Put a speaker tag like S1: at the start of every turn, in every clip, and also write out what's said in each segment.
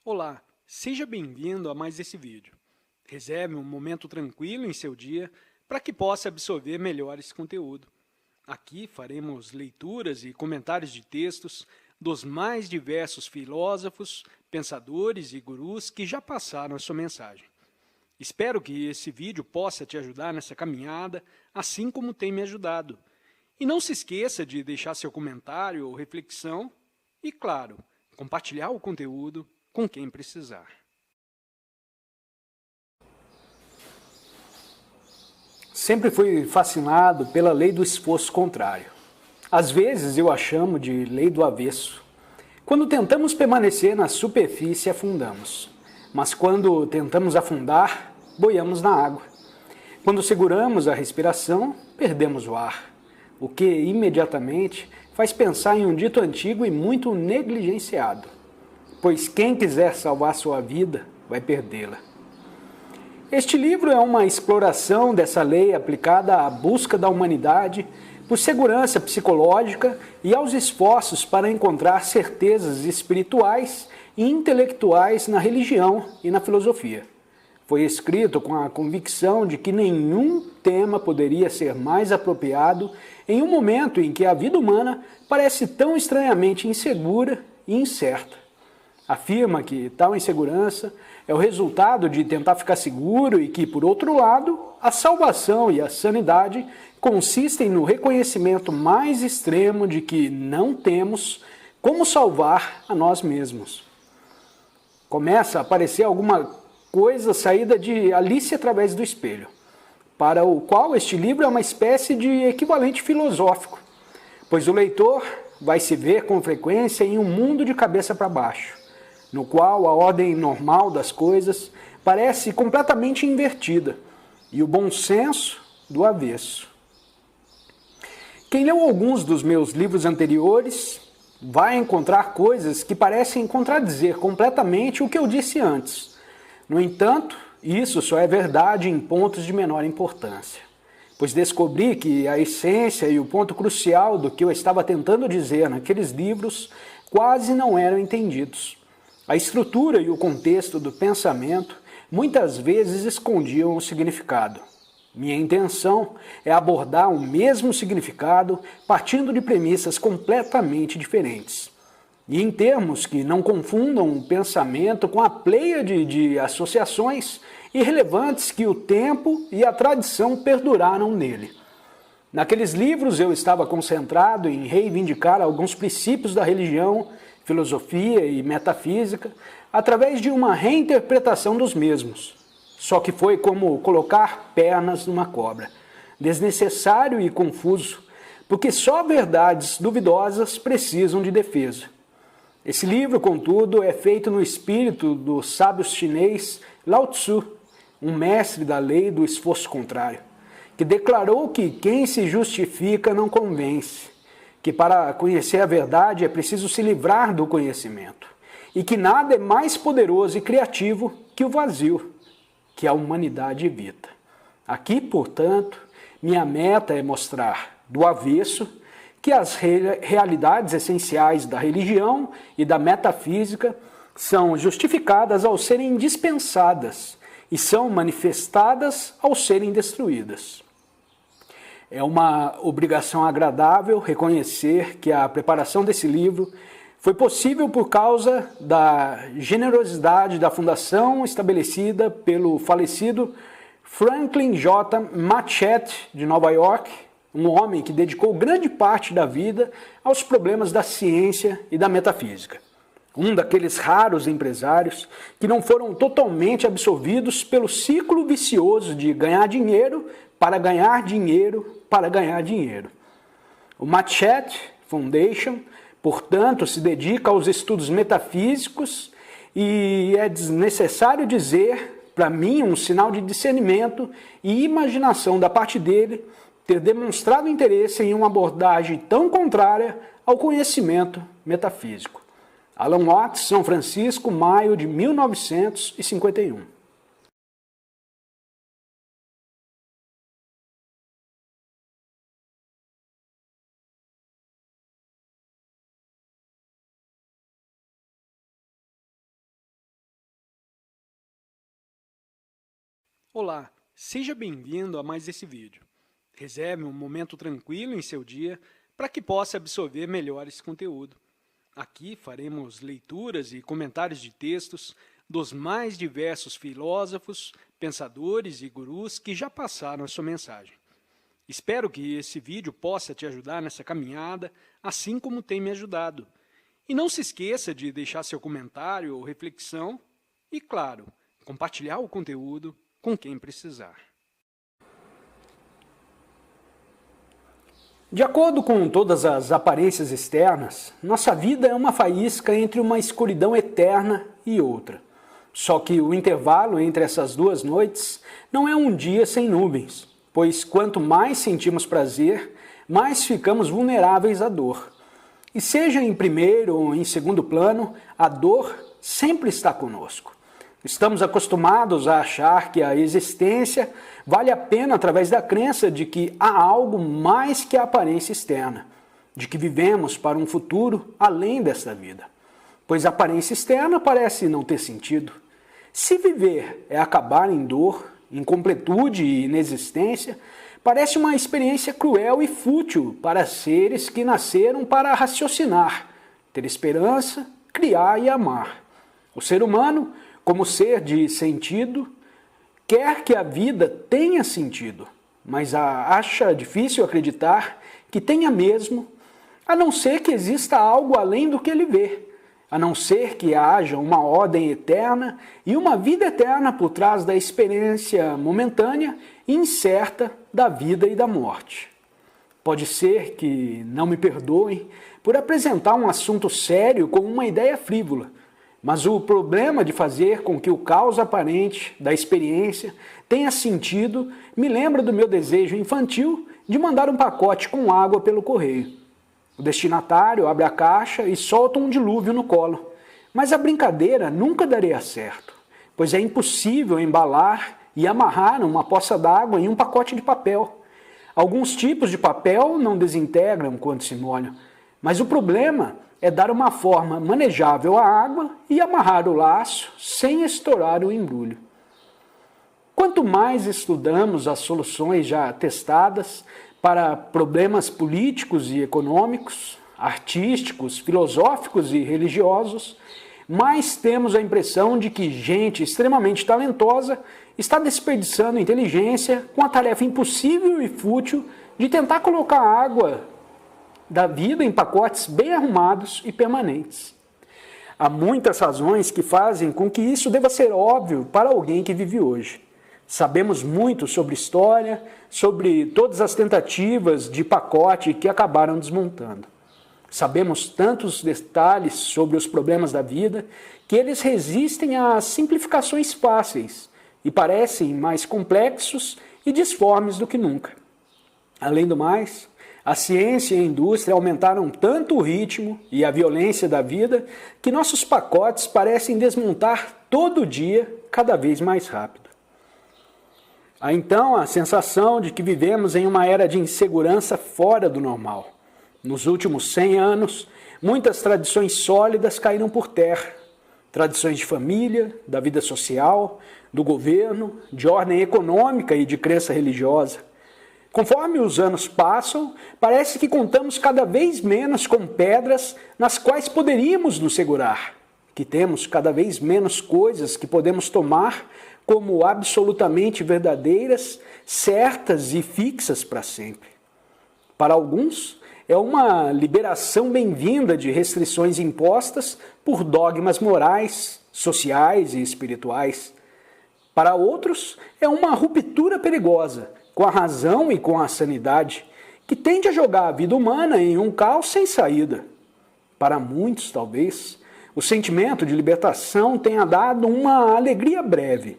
S1: Olá, seja bem-vindo a mais esse vídeo. Reserve um momento tranquilo em seu dia para que possa absorver melhor esse conteúdo. Aqui faremos leituras e comentários de textos dos mais diversos filósofos, pensadores e gurus que já passaram a sua mensagem. Espero que esse vídeo possa te ajudar nessa caminhada, assim como tem me ajudado. E não se esqueça de deixar seu comentário ou reflexão e, claro, compartilhar o conteúdo com quem precisar. Sempre fui fascinado pela lei do esforço contrário. Às vezes eu a chamo de lei do avesso. Quando tentamos permanecer na superfície, afundamos. Mas quando tentamos afundar, boiamos na água. Quando seguramos a respiração, perdemos o ar, o que imediatamente faz pensar em um dito antigo e muito negligenciado: pois quem quiser salvar sua vida, vai perdê-la. Este livro é uma exploração dessa lei aplicada à busca da humanidade por segurança psicológica e aos esforços para encontrar certezas espirituais e intelectuais na religião e na filosofia. Foi escrito com a convicção de que nenhum tema poderia ser mais apropriado em um momento em que a vida humana parece tão estranhamente insegura e incerta. Afirma que tal insegurança é o resultado de tentar ficar seguro e que, por outro lado, a salvação e a sanidade consistem no reconhecimento mais extremo de que não temos como salvar a nós mesmos. Começa a aparecer alguma coisa saída de Alice através do espelho, para o qual este livro é uma espécie de equivalente filosófico, pois o leitor vai se ver com frequência em um mundo de cabeça para baixo, no qual a ordem normal das coisas parece completamente invertida e o bom senso do avesso. Quem leu alguns dos meus livros anteriores vai encontrar coisas que parecem contradizer completamente o que eu disse antes. No entanto, isso só é verdade em pontos de menor importância, pois descobri que a essência e o ponto crucial do que eu estava tentando dizer naqueles livros quase não eram entendidos. A estrutura e o contexto do pensamento muitas vezes escondiam o significado. Minha intenção é abordar o mesmo significado partindo de premissas completamente diferentes, e em termos que não confundam o pensamento com a pleiade de associações irrelevantes que o tempo e a tradição perduraram nele. Naqueles livros eu estava concentrado em reivindicar alguns princípios da religião, filosofia e metafísica através de uma reinterpretação dos mesmos. Só que foi como colocar pernas numa cobra, desnecessário e confuso, porque só verdades duvidosas precisam de defesa. Esse livro, contudo, é feito no espírito do sábio chinês Lao Tzu, um mestre da lei do esforço contrário, que declarou que quem se justifica não convence, que para conhecer a verdade é preciso se livrar do conhecimento, e que nada é mais poderoso e criativo que o vazio, que a humanidade evita. Aqui, portanto, minha meta é mostrar, do avesso, que as realidades essenciais da religião e da metafísica são justificadas ao serem dispensadas e são manifestadas ao serem destruídas. É uma obrigação agradável reconhecer que a preparação desse livro foi possível por causa da generosidade da fundação estabelecida pelo falecido Franklin J. Matchett, de Nova York, um homem que dedicou grande parte da vida aos problemas da ciência e da metafísica. Um daqueles raros empresários que não foram totalmente absorvidos pelo ciclo vicioso de ganhar dinheiro para ganhar dinheiro para ganhar dinheiro. O Matchett Foundation, portanto, se dedica aos estudos metafísicos e é desnecessário dizer, para mim, um sinal de discernimento e imaginação da parte dele ter demonstrado interesse em uma abordagem tão contrária ao conhecimento metafísico. Alan Watts, São Francisco, maio de 1951. Olá, seja bem-vindo a mais esse vídeo. Reserve um momento tranquilo em seu dia para que possa absorver melhor esse conteúdo. Aqui faremos leituras e comentários de textos dos mais diversos filósofos, pensadores e gurus que já passaram a sua mensagem. Espero que esse vídeo possa te ajudar nessa caminhada, assim como tem me ajudado. E não se esqueça de deixar seu comentário ou reflexão e, claro, compartilhar o conteúdo com quem precisar. De acordo com todas as aparências externas, nossa vida é uma faísca entre uma escuridão eterna e outra. Só que o intervalo entre essas duas noites não é um dia sem nuvens, pois quanto mais sentimos prazer, mais ficamos vulneráveis à dor. E seja em primeiro ou em segundo plano, a dor sempre está conosco. Estamos acostumados a achar que a existência vale a pena através da crença de que há algo mais que a aparência externa, de que vivemos para um futuro além desta vida, pois a aparência externa parece não ter sentido. Se viver é acabar em dor, incompletude e inexistência, parece uma experiência cruel e fútil para seres que nasceram para raciocinar, ter esperança, criar e amar. O ser humano, como ser de sentido, quer que a vida tenha sentido, mas acha difícil acreditar que tenha mesmo, a não ser que exista algo além do que ele vê, a não ser que haja uma ordem eterna e uma vida eterna por trás da experiência momentânea e incerta da vida e da morte. Pode ser que não me perdoem por apresentar um assunto sério como uma ideia frívola, mas o problema de fazer com que o caos aparente da experiência tenha sentido me lembra do meu desejo infantil de mandar um pacote com água pelo correio. O destinatário abre a caixa e solta um dilúvio no colo, mas a brincadeira nunca daria certo, pois é impossível embalar e amarrar uma poça d'água em um pacote de papel. Alguns tipos de papel não desintegram quando se molham, mas o problema é dar uma forma manejável à água e amarrar o laço sem estourar o embrulho. Quanto mais estudamos as soluções já testadas para problemas políticos e econômicos, artísticos, filosóficos e religiosos, mais temos a impressão de que gente extremamente talentosa está desperdiçando inteligência com a tarefa impossível e fútil de tentar colocar água da vida em pacotes bem arrumados e permanentes. Há muitas razões que fazem com que isso deva ser óbvio para alguém que vive hoje. Sabemos muito sobre história, sobre todas as tentativas de pacote que acabaram desmontando. Sabemos tantos detalhes sobre os problemas da vida que eles resistem a simplificações fáceis e parecem mais complexos e disformes do que nunca. Além do mais, a ciência e a indústria aumentaram tanto o ritmo e a violência da vida que nossos pacotes parecem desmontar todo dia cada vez mais rápido. Há então a sensação de que vivemos em uma era de insegurança fora do normal. Nos últimos 100 anos, muitas tradições sólidas caíram por terra. Tradições de família, da vida social, do governo, de ordem econômica e de crença religiosa. Conforme os anos passam, parece que contamos cada vez menos com pedras nas quais poderíamos nos segurar, que temos cada vez menos coisas que podemos tomar como absolutamente verdadeiras, certas e fixas para sempre. Para alguns, é uma liberação bem-vinda de restrições impostas por dogmas morais, sociais e espirituais. Para outros, é uma ruptura perigosa com a razão e com a sanidade, que tende a jogar a vida humana em um caos sem saída. Para muitos, talvez, o sentimento de libertação tenha dado uma alegria breve,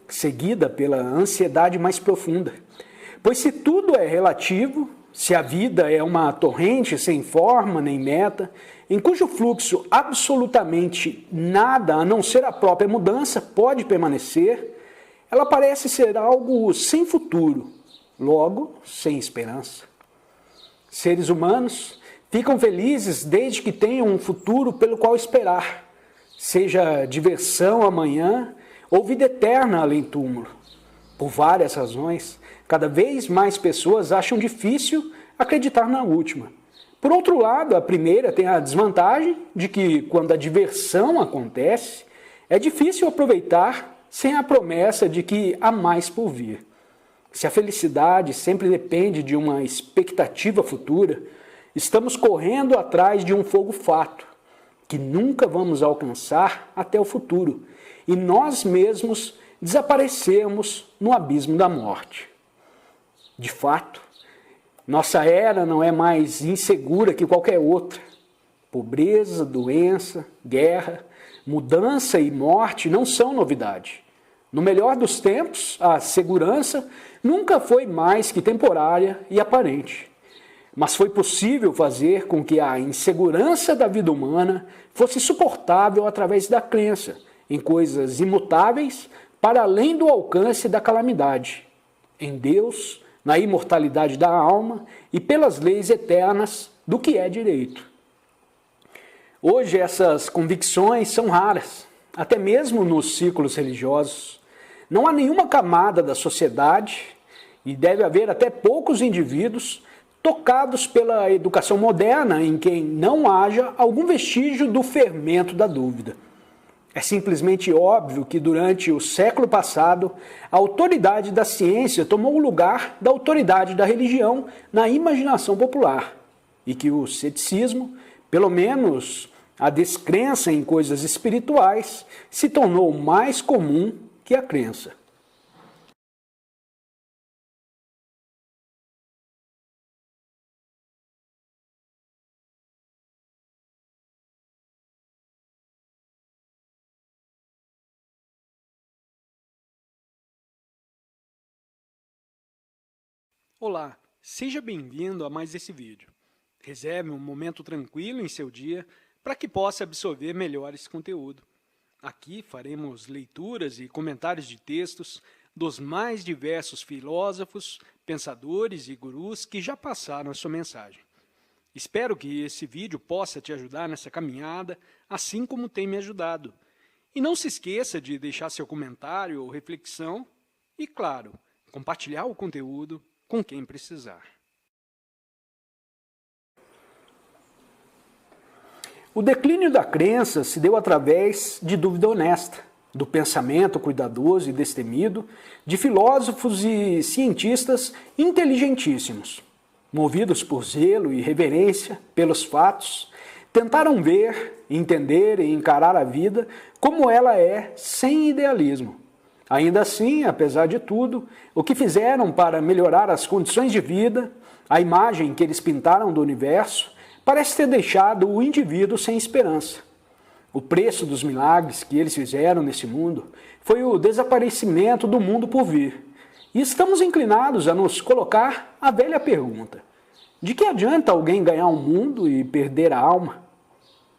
S1: seguida pela ansiedade mais profunda. Pois se tudo é relativo, se a vida é uma torrente sem forma nem meta, em cujo fluxo absolutamente nada, a não ser a própria mudança, pode permanecer, ela parece ser algo sem futuro, logo sem esperança. Seres humanos ficam felizes desde que tenham um futuro pelo qual esperar, seja diversão amanhã ou vida eterna além túmulo. Por várias razões, cada vez mais pessoas acham difícil acreditar na última. Por outro lado, a primeira tem a desvantagem de que, quando a diversão acontece, é difícil aproveitar sem a promessa de que há mais por vir. Se a felicidade sempre depende de uma expectativa futura, estamos correndo atrás de um fogo fato, que nunca vamos alcançar até o futuro, e nós mesmos desaparecermos no abismo da morte. De fato, nossa era não é mais insegura que qualquer outra. Pobreza, doença, guerra, mudança e morte não são novidade. No melhor dos tempos, a segurança nunca foi mais que temporária e aparente. Mas foi possível fazer com que a insegurança da vida humana fosse suportável através da crença em coisas imutáveis para além do alcance da calamidade, em Deus, na imortalidade da alma e pelas leis eternas do que é direito. Hoje essas convicções são raras, até mesmo nos círculos religiosos. Não há nenhuma camada da sociedade, e deve haver até poucos indivíduos, tocados pela educação moderna em quem não haja algum vestígio do fermento da dúvida. É simplesmente óbvio que durante o século passado, a autoridade da ciência tomou o lugar da autoridade da religião na imaginação popular e que o ceticismo, pelo menos a descrença em coisas espirituais, se tornou mais comum que a crença. Olá, seja bem-vindo a mais esse vídeo. Reserve um momento tranquilo em seu dia para que possa absorver melhor esse conteúdo. Aqui faremos leituras e comentários de textos dos mais diversos filósofos, pensadores e gurus que já passaram a sua mensagem. Espero que esse vídeo possa te ajudar nessa caminhada, assim como tem me ajudado. E não se esqueça de deixar seu comentário ou reflexão e, claro, compartilhar o conteúdo com quem precisar. O declínio da crença se deu através de dúvida honesta, do pensamento cuidadoso e destemido de filósofos e cientistas inteligentíssimos. Movidos por zelo e reverência pelos fatos, tentaram ver, entender e encarar a vida como ela é, sem idealismo. Ainda assim, apesar de tudo, o que fizeram para melhorar as condições de vida, a imagem que eles pintaram do universo, parece ter deixado o indivíduo sem esperança. O preço dos milagres que eles fizeram nesse mundo foi o desaparecimento do mundo por vir. E estamos inclinados a nos colocar a velha pergunta: de que adianta alguém ganhar o mundo e perder a alma?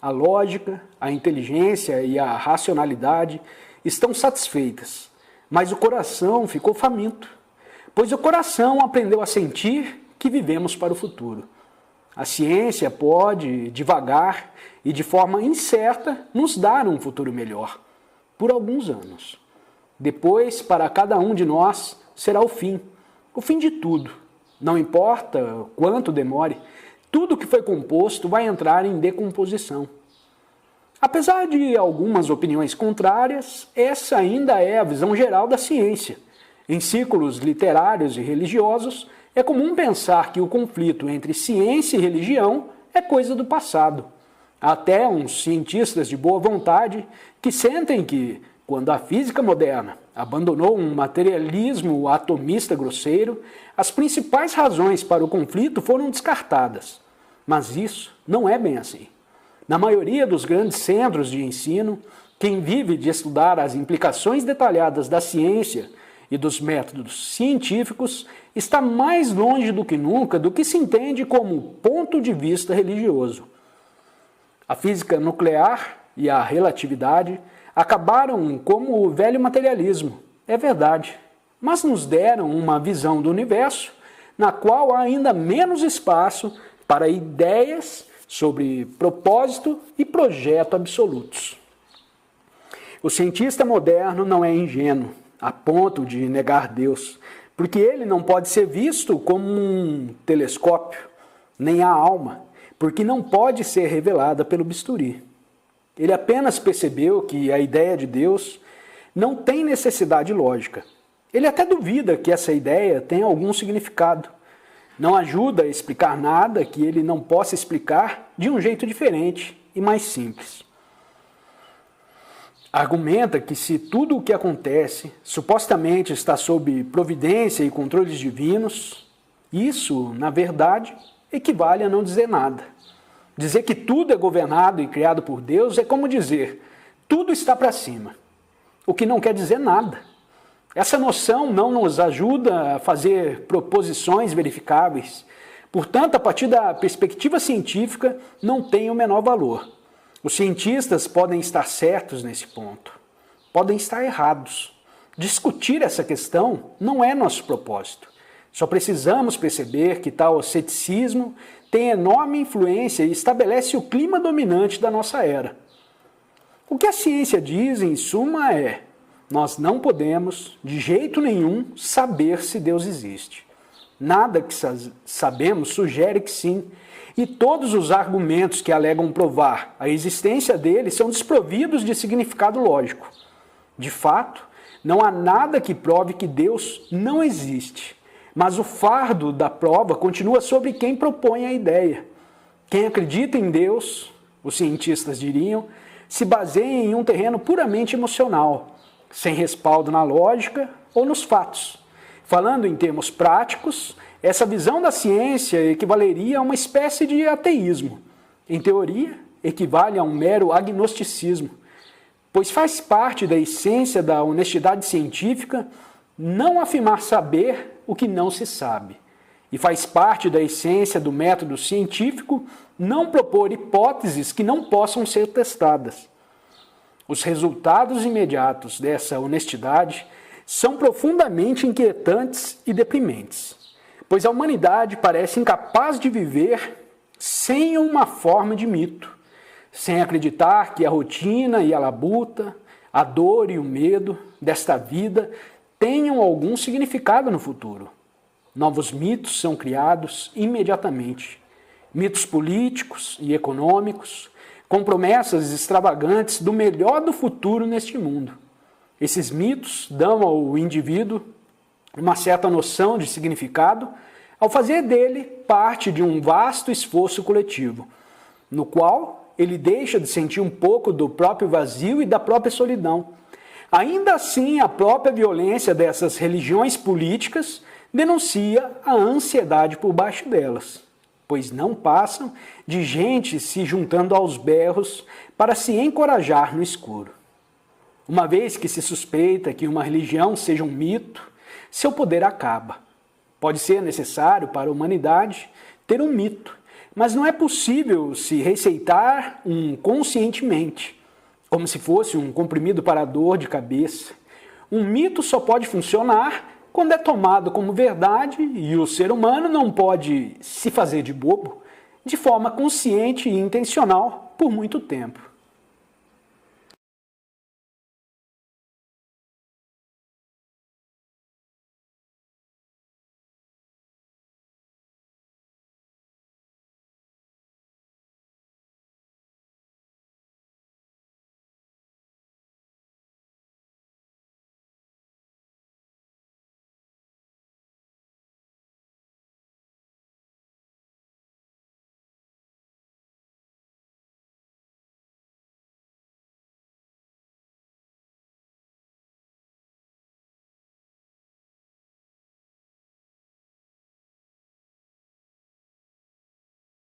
S1: A lógica, a inteligência e a racionalidade estão satisfeitas. Mas o coração ficou faminto, pois o coração aprendeu a sentir que vivemos para o futuro. A ciência pode, devagar e de forma incerta, nos dar um futuro melhor, por alguns anos. Depois, para cada um de nós, será o fim de tudo. Não importa quanto demore, tudo que foi composto vai entrar em decomposição. Apesar de algumas opiniões contrárias, essa ainda é a visão geral da ciência. Em círculos literários e religiosos, é comum pensar que o conflito entre ciência e religião é coisa do passado. Há até uns cientistas de boa vontade que sentem que, quando a física moderna abandonou um materialismo atomista grosseiro, as principais razões para o conflito foram descartadas. Mas isso não é bem assim. Na maioria dos grandes centros de ensino, quem vive de estudar as implicações detalhadas da ciência e dos métodos científicos está mais longe do que nunca do que se entende como ponto de vista religioso. A física nuclear e a relatividade acabaram como o velho materialismo, é verdade, mas nos deram uma visão do universo na qual há ainda menos espaço para ideias sobre propósito e projeto absolutos. O cientista moderno não é ingênuo. a ponto de negar Deus, porque ele não pode ser visto como um telescópio, nem a alma, porque não pode ser revelada pelo bisturi. Ele apenas percebeu que a ideia de Deus não tem necessidade lógica. Ele até duvida que essa ideia tenha algum significado. Não ajuda a explicar nada que ele não possa explicar de um jeito diferente e mais simples. Argumenta que se tudo o que acontece supostamente está sob providência e controles divinos, isso, na verdade, equivale a não dizer nada. Dizer que tudo é governado e criado por Deus é como dizer, tudo está para cima, o que não quer dizer nada. Essa noção não nos ajuda a fazer proposições verificáveis. Portanto, a partir da perspectiva científica, não tem o menor valor. Os cientistas podem estar certos nesse ponto, podem estar errados. Discutir essa questão não é nosso propósito. Só precisamos perceber que tal ceticismo tem enorme influência e estabelece o clima dominante da nossa era. O que a ciência diz, em suma, é: nós não podemos, de jeito nenhum, saber se Deus existe. Nada que sabemos sugere que sim, e todos os argumentos que alegam provar a existência dele são desprovidos de significado lógico. De fato, não há nada que prove que Deus não existe, mas o fardo da prova continua sobre quem propõe a ideia. Quem acredita em Deus, os cientistas diriam, se baseia em um terreno puramente emocional, sem respaldo na lógica ou nos fatos. Falando em termos práticos, essa visão da ciência equivaleria a uma espécie de ateísmo. Em teoria, equivale a um mero agnosticismo, pois faz parte da essência da honestidade científica não afirmar saber o que não se sabe. E faz parte da essência do método científico não propor hipóteses que não possam ser testadas. Os resultados imediatos dessa honestidade são profundamente inquietantes e deprimentes, pois a humanidade parece incapaz de viver sem uma forma de mito, sem acreditar que a rotina e a labuta, a dor e o medo desta vida tenham algum significado no futuro. Novos mitos são criados imediatamente, mitos políticos e econômicos, com promessas extravagantes do melhor do futuro neste mundo. Esses mitos dão ao indivíduo uma certa noção de significado ao fazer dele parte de um vasto esforço coletivo, no qual ele deixa de sentir um pouco do próprio vazio e da própria solidão. Ainda assim, a própria violência dessas religiões políticas denuncia a ansiedade por baixo delas, pois não passam de gente se juntando aos berros para se encorajar no escuro. Uma vez que se suspeita que uma religião seja um mito, seu poder acaba. Pode ser necessário para a humanidade ter um mito, mas não é possível se receitar um conscientemente, como se fosse um comprimido para dor de cabeça. Um mito só pode funcionar quando é tomado como verdade e o ser humano não pode se fazer de bobo de forma consciente e intencional por muito tempo.